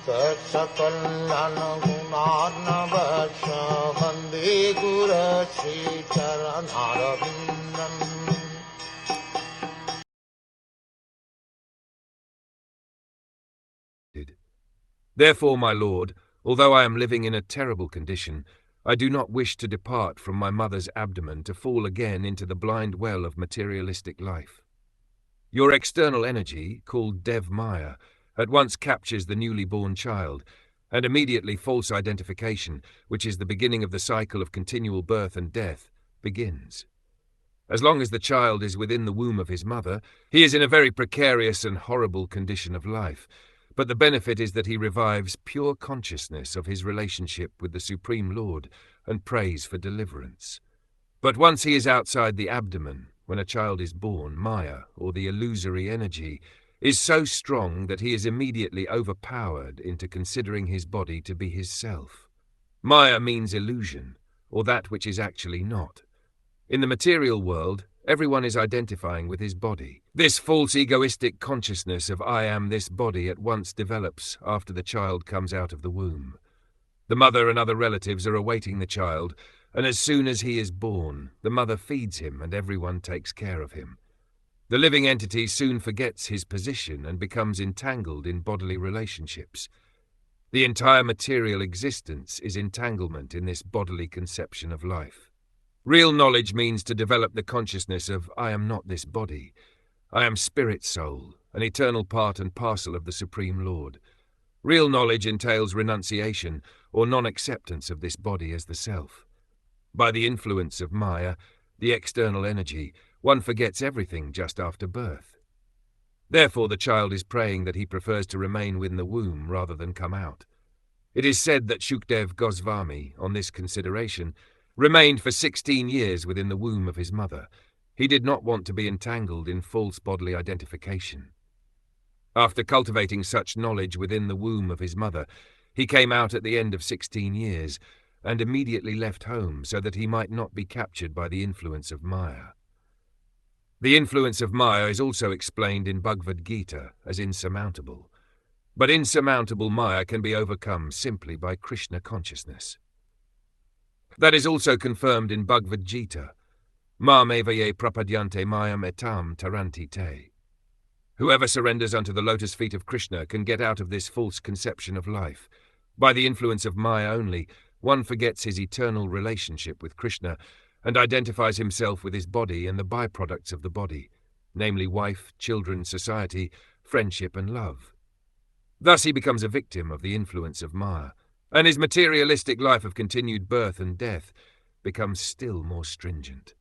Saksakallan gunarnavasya Vande Guru Sri Charanarvindam. Therefore, my Lord, although I am living in a terrible condition, I do not wish to depart from my mother's abdomen to fall again into the blind well of materialistic life. Your external energy, called Dev Maya, at once captures the newly born child, and immediately false identification, which is the beginning of the cycle of continual birth and death, begins. As long as the child is within the womb of his mother, he is in a very precarious and horrible condition of life, but the benefit is that he revives pure consciousness of his relationship with the Supreme Lord and prays for deliverance. But once he is outside the abdomen, when a child is born, Maya, or the illusory energy, is so strong that he is immediately overpowered into considering his body to be his self. Maya means illusion, or that which is actually not. In the material world, everyone is identifying with his body. This false egoistic consciousness of I am this body at once develops after the child comes out of the womb. The mother and other relatives are awaiting the child, and as soon as he is born, the mother feeds him and everyone takes care of him. The living entity soon forgets his position and becomes entangled in bodily relationships. The entire material existence is entanglement in this bodily conception of life. Real knowledge means to develop the consciousness of I am not this body. I am spirit soul, an eternal part and parcel of the Supreme Lord. Real knowledge entails renunciation or non-acceptance of this body as the self. By the influence of Maya, the external energy, one forgets everything just after birth. Therefore the child is praying that he prefers to remain within the womb rather than come out. It is said that Shukdev Goswami, on this consideration, remained for 16 years within the womb of his mother. He did not want to be entangled in false bodily identification. After cultivating such knowledge within the womb of his mother, he came out at the end of 16 years and immediately left home so that he might not be captured by the influence of Maya. The influence of Maya is also explained in Bhagavad Gita as insurmountable. But insurmountable Maya can be overcome simply by Krishna consciousness. That is also confirmed in Bhagavad Gita. Mam eva ye prapadyante mayam etam taranti te. Whoever surrenders unto the lotus feet of Krishna can get out of this false conception of life. By the influence of Maya only, one forgets his eternal relationship with Krishna and identifies himself with his body and the byproducts of the body, namely wife, children, society, friendship and love. Thus he becomes a victim of the influence of Maya, and his materialistic life of continued birth and death becomes still more stringent.